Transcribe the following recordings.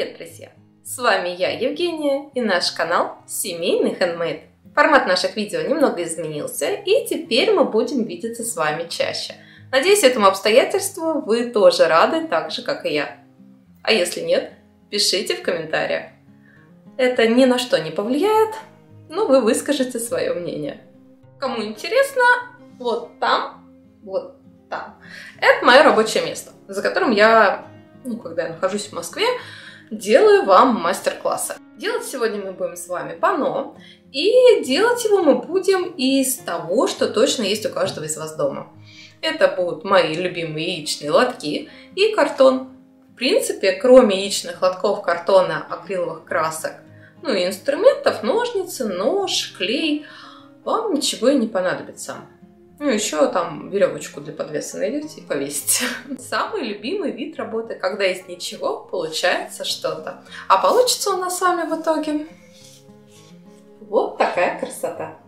Привет, друзья! С вами я, Евгения, и наш канал Семейный Handmade. Формат наших видео немного изменился, и теперь мы будем видеться с вами чаще. Надеюсь, этому обстоятельству вы тоже рады, так же, как и я. А если нет, пишите в комментариях. Это ни на что не повлияет, но вы выскажете свое мнение. Кому интересно, вот там, это мое рабочее место, за которым я, когда я нахожусь в Москве, делаю вам мастер-классы. Делать сегодня мы будем с вами панно, и делать его мы будем из того, что точно есть у каждого из вас дома. Это будут мои любимые яичные лотки и картон. В принципе, кроме яичных лотков, картона, акриловых красок, и инструментов, ножницы, нож, клей, вам ничего и не понадобится. Еще там веревочку для подвеса найдете и повесите. Самый любимый вид работы, когда из ничего получается что-то. А получится у нас с вами в итоге вот такая красота.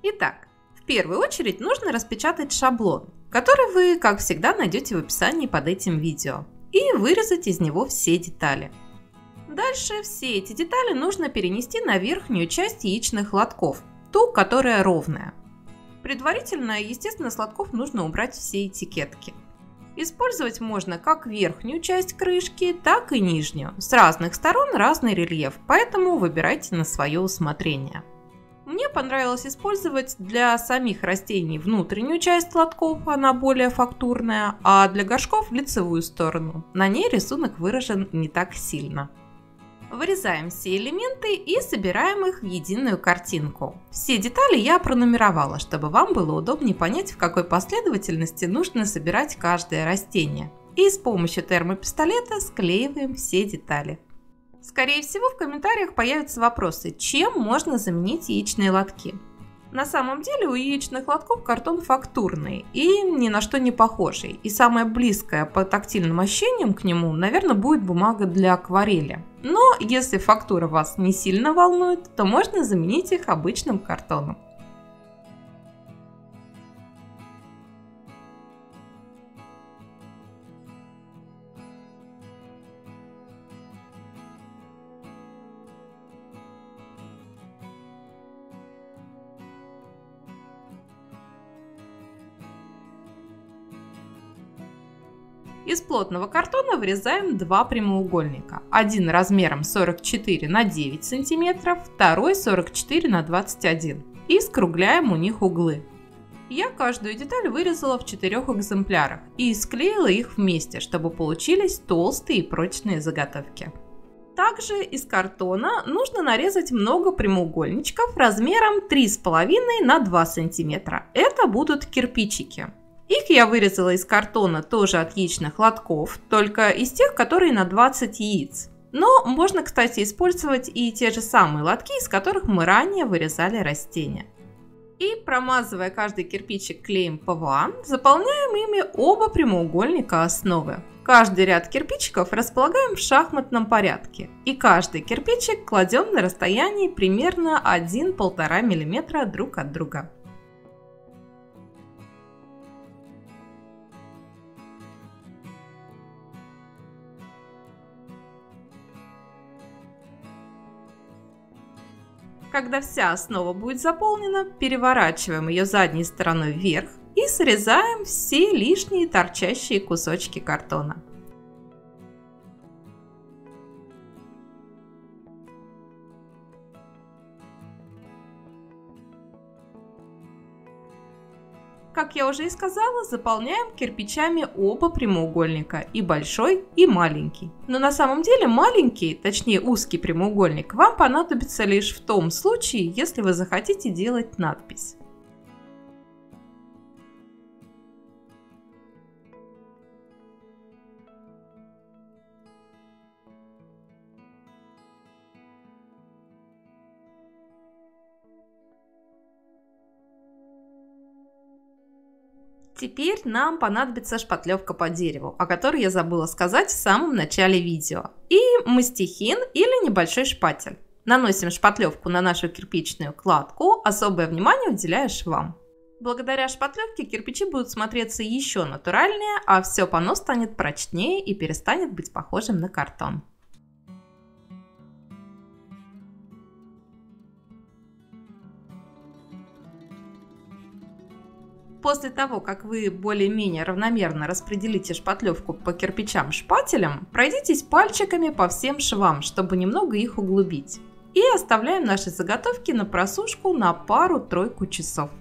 Итак, в первую очередь нужно распечатать шаблон, который вы, как всегда, найдете в описании под этим видео, и вырезать из него все детали. Дальше все эти детали нужно перенести на верхнюю часть яичных лотков, ту, которая ровная. Предварительно, естественно, с лотков нужно убрать все этикетки. Использовать можно как верхнюю часть крышки, так и нижнюю. С разных сторон разный рельеф, поэтому выбирайте на свое усмотрение. Мне понравилось использовать для самих растений внутреннюю часть лотков, она более фактурная, а для горшков лицевую сторону. На ней рисунок выражен не так сильно. Вырезаем все элементы и собираем их в единую картинку. Все детали я пронумеровала, чтобы вам было удобнее понять, в какой последовательности нужно собирать каждое растение. И с помощью термопистолета склеиваем все детали. Скорее всего, в комментариях появятся вопросы, чем можно заменить яичные лотки. На самом деле у яичных лотков картон фактурный и ни на что не похожий. И самое близкое по тактильным ощущениям к нему, наверное, будет бумага для акварели. Но если фактура вас не сильно волнует, то можно заменить их обычным картоном. Из плотного картона вырезаем два прямоугольника. Один размером 44 на 9 см, второй 44 на 21 и скругляем у них углы. Я каждую деталь вырезала в 4 экземплярах и склеила их вместе, чтобы получились толстые и прочные заготовки. Также из картона нужно нарезать много прямоугольничков размером 3,5 на 2 см. Это будут кирпичики. Их я вырезала из картона тоже от яичных лотков, только из тех, которые на 20 яиц. Но можно, кстати, использовать и те же самые лотки, из которых мы ранее вырезали растения. И промазывая каждый кирпичик клеем ПВА, заполняем ими оба прямоугольника основы. Каждый ряд кирпичиков располагаем в шахматном порядке, и каждый кирпичик кладем на расстоянии примерно 1–1,5 мм друг от друга. Когда вся основа будет заполнена, переворачиваем ее задней стороной вверх и срезаем все лишние торчащие кусочки картона. Как я уже и сказала, заполняем кирпичами оба прямоугольника, и большой, и маленький. Но на самом деле маленький, точнее узкий прямоугольник, вам понадобится лишь в том случае, если вы захотите делать надпись. Теперь нам понадобится шпатлевка по дереву, о которой я забыла сказать в самом начале видео, и мастихин или небольшой шпатель. Наносим шпатлевку на нашу кирпичную кладку, особое внимание уделяя швам. Благодаря шпатлевке кирпичи будут смотреться еще натуральнее, а все панно станет прочнее и перестанет быть похожим на картон. После того, как вы более-менее равномерно распределите шпатлевку по кирпичам шпателем, пройдитесь пальчиками по всем швам, чтобы немного их углубить. И оставляем наши заготовки на просушку на пару-тройку часов.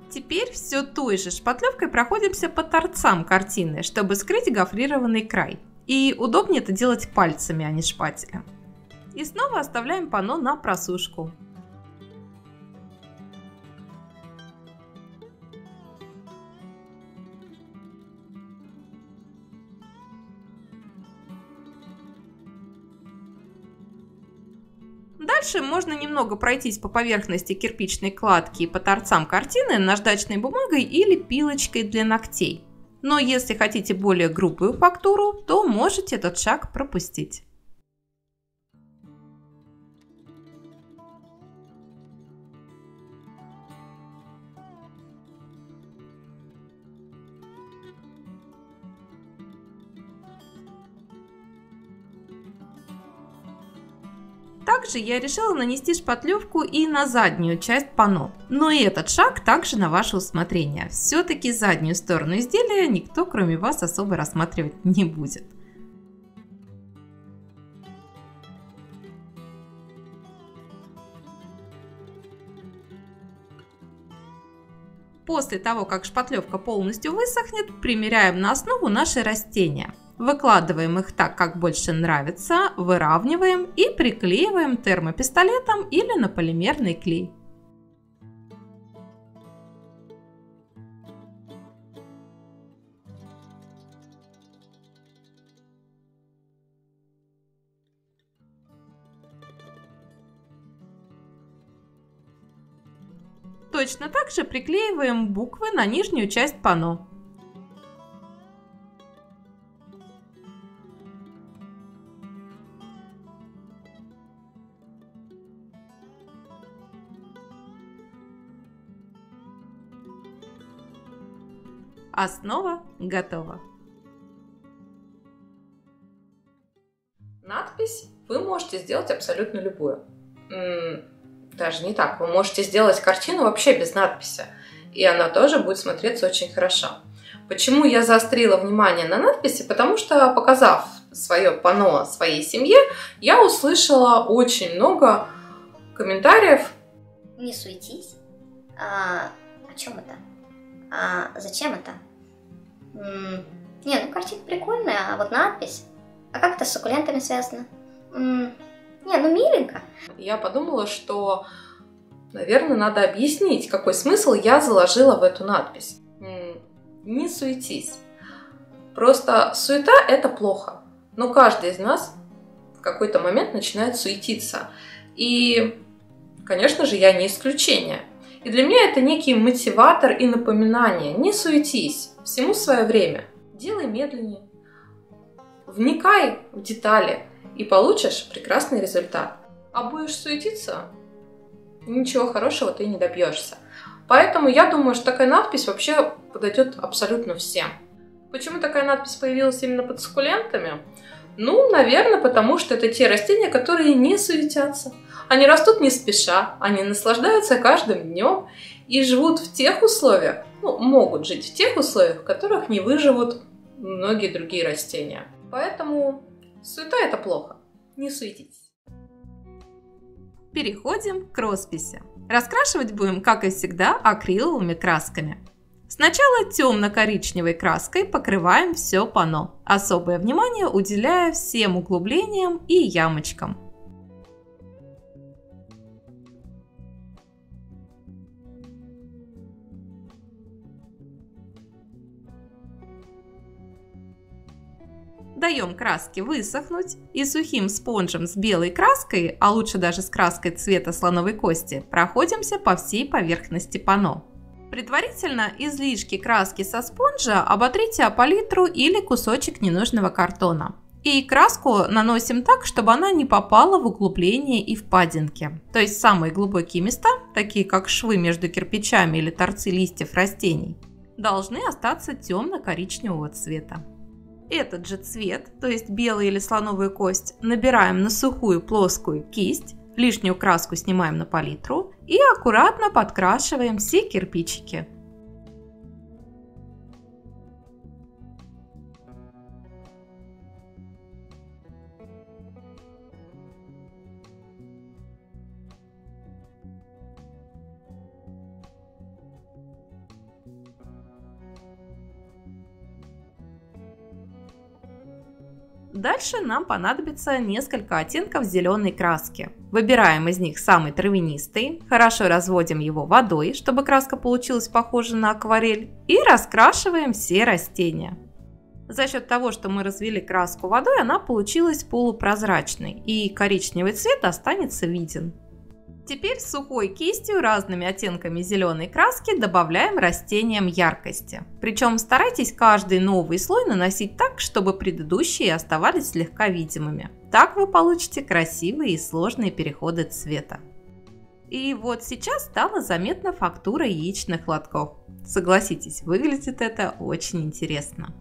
Теперь все той же шпатлевкой проходимся по торцам картины, чтобы скрыть гофрированный край. И удобнее это делать пальцами, а не шпателем. И снова оставляем панно на просушку. Дальше можно немного пройтись по поверхности кирпичной кладки и по торцам картины наждачной бумагой или пилочкой для ногтей. Но если хотите более грубую фактуру, то можете этот шаг пропустить. Также я решила нанести шпатлевку и на заднюю часть панно. Но и этот шаг также на ваше усмотрение. Все-таки заднюю сторону изделия никто, кроме вас, особо рассматривать не будет. После того, как шпатлевка полностью высохнет, примеряем на основу наши растения. Выкладываем их так, как больше нравится, выравниваем и приклеиваем термопистолетом или на полимерный клей. Точно так же приклеиваем буквы на нижнюю часть панно. Основа готова. Надпись вы можете сделать абсолютно любую. Даже не так. Вы можете сделать картину вообще без надписи. И она тоже будет смотреться очень хорошо. Почему я заострила внимание на надписи? Потому что, показав свое панно своей семье, я услышала очень много комментариев. Не суетись. О чем это? Зачем это? Не, ну картинка прикольная, а вот надпись. А как это с суккулентами связано? Не, ну миленько. Я подумала, что, наверное, надо объяснить, какой смысл я заложила в эту надпись. Не суетись. Просто суета – это плохо. Но каждый из нас в какой-то момент начинает суетиться. И, конечно же, я не исключение. И для меня это некий мотиватор и напоминание. Не суетись, всему свое время. Делай медленнее. Вникай в детали и получишь прекрасный результат. А будешь суетиться, ничего хорошего ты не добьешься. Поэтому я думаю, что такая надпись вообще подойдет абсолютно всем. Почему такая надпись появилась именно под суккулентами? Ну, наверное, потому что это те растения, которые не суетятся. Они растут не спеша, они наслаждаются каждым днем и живут в тех условиях, ну, могут жить в тех условиях, в которых не выживут многие другие растения. Поэтому суета – это плохо, не суетитесь. Переходим к росписи. Раскрашивать будем, как и всегда, акриловыми красками. Сначала темно-коричневой краской покрываем все панно, особое внимание уделяя всем углублениям и ямочкам. Даем краске высохнуть и сухим спонжем с белой краской, а лучше даже с краской цвета слоновой кости, проходимся по всей поверхности панно. Предварительно излишки краски со спонжа оботрите о палитру или кусочек ненужного картона. И краску наносим так, чтобы она не попала в углубления и впадинки. То есть самые глубокие места, такие как швы между кирпичами или торцы листьев растений, должны остаться темно-коричневого цвета. Этот же цвет, то есть белый или слоновую кость, набираем на сухую плоскую кисть, лишнюю краску снимаем на палитру и аккуратно подкрашиваем все кирпичики. Дальше нам понадобится несколько оттенков зеленой краски. Выбираем из них самый травянистый, хорошо разводим его водой, чтобы краска получилась похожа на акварель, и раскрашиваем все растения. За счет того, что мы развели краску водой, она получилась полупрозрачной, и коричневый цвет останется виден. Теперь сухой кистью разными оттенками зеленой краски добавляем растениям яркости. Причем старайтесь каждый новый слой наносить так, чтобы предыдущие оставались слегка видимыми. Так вы получите красивые и сложные переходы цвета. И вот сейчас стала заметна фактура яичных лотков. Согласитесь, выглядит это очень интересно.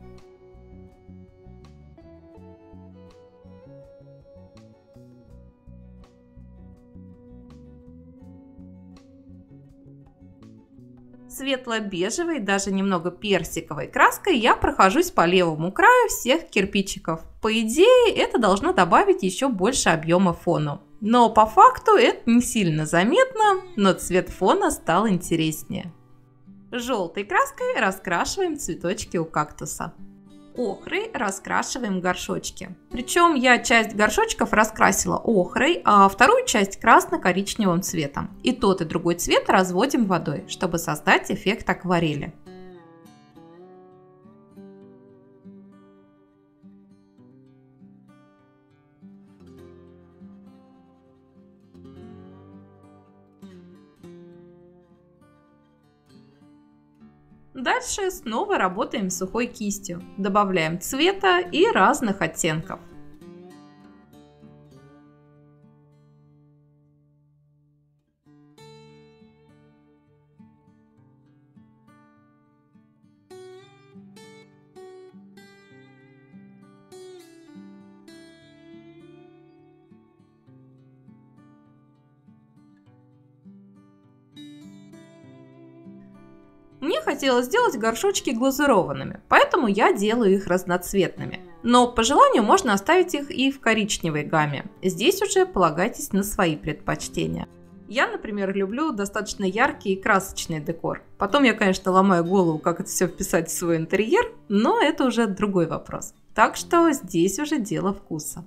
Светло-бежевой, даже немного персиковой краской я прохожусь по левому краю всех кирпичиков. По идее, это должно добавить еще больше объема фону. Но по факту это не сильно заметно, но цвет фона стал интереснее. Желтой краской раскрашиваем цветочки у кактуса. Охрой раскрашиваем горшочки. Причем я часть горшочков раскрасила охрой, а вторую часть красно-коричневым цветом. И тот, и другой цвет разводим водой, чтобы создать эффект акварели. Дальше снова работаем сухой кистью, добавляем цвета и разных оттенков. Мне хотелось сделать горшочки глазурованными, поэтому я делаю их разноцветными. Но по желанию можно оставить их и в коричневой гамме. Здесь уже полагайтесь на свои предпочтения. Я, например, люблю достаточно яркий и красочный декор. Потом я, конечно, ломаю голову, как это все вписать в свой интерьер, но это уже другой вопрос. Так что здесь уже дело вкуса.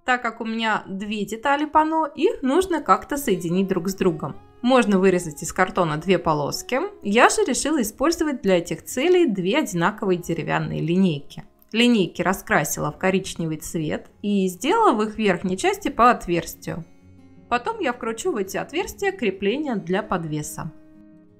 Так как у меня две детали панно, их нужно как-то соединить друг с другом. Можно вырезать из картона две полоски. Я же решила использовать для этих целей две одинаковые деревянные линейки. Линейки раскрасила в коричневый цвет и сделала в их верхней части по отверстию. Потом я вкручу в эти отверстия крепления для подвеса.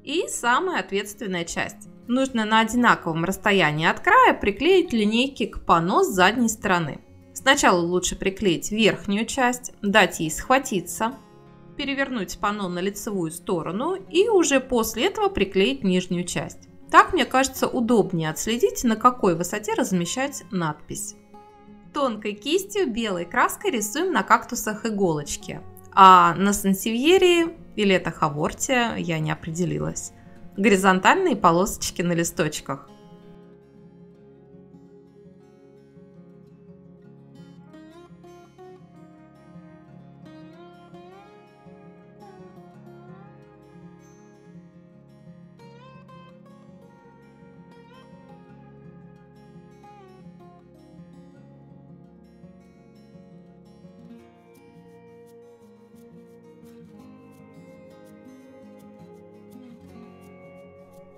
И самая ответственная часть. Нужно на одинаковом расстоянии от края приклеить линейки к панно с задней стороны. Сначала лучше приклеить верхнюю часть, дать ей схватиться, перевернуть панно на лицевую сторону и уже после этого приклеить нижнюю часть. Так, мне кажется, удобнее отследить, на какой высоте размещать надпись. Тонкой кистью белой краской рисуем на кактусах иголочки, а на сансевьерии, или это хавортия, я не определилась, горизонтальные полосочки на листочках.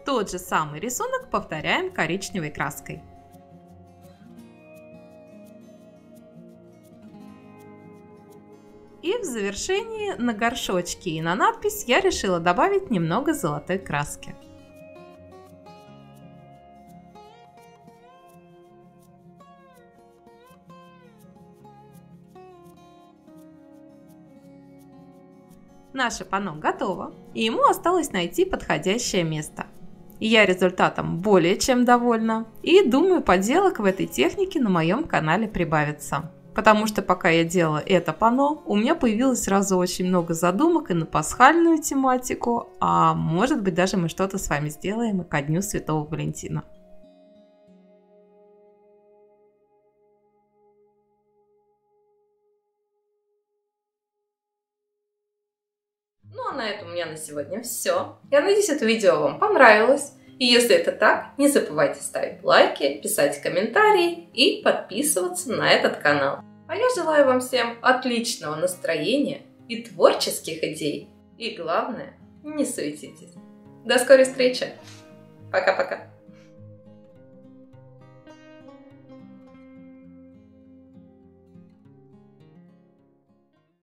Тот же самый рисунок повторяем коричневой краской. И в завершении на горшочки и на надпись я решила добавить немного золотой краски. Наше панно готово, и ему осталось найти подходящее место. Я результатом более чем довольна, и думаю, поделок в этой технике на моем канале прибавится. Потому что пока я делала это панно, у меня появилось сразу очень много задумок и на пасхальную тематику, а может быть даже мы что-то с вами сделаем и ко Дню Святого Валентина. Ну а на этом у меня на сегодня все. Я надеюсь, это видео вам понравилось. И если это так, не забывайте ставить лайки, писать комментарии и подписываться на этот канал. А я желаю вам всем отличного настроения и творческих идей. И главное, не суетитесь. До скорой встречи. Пока-пока.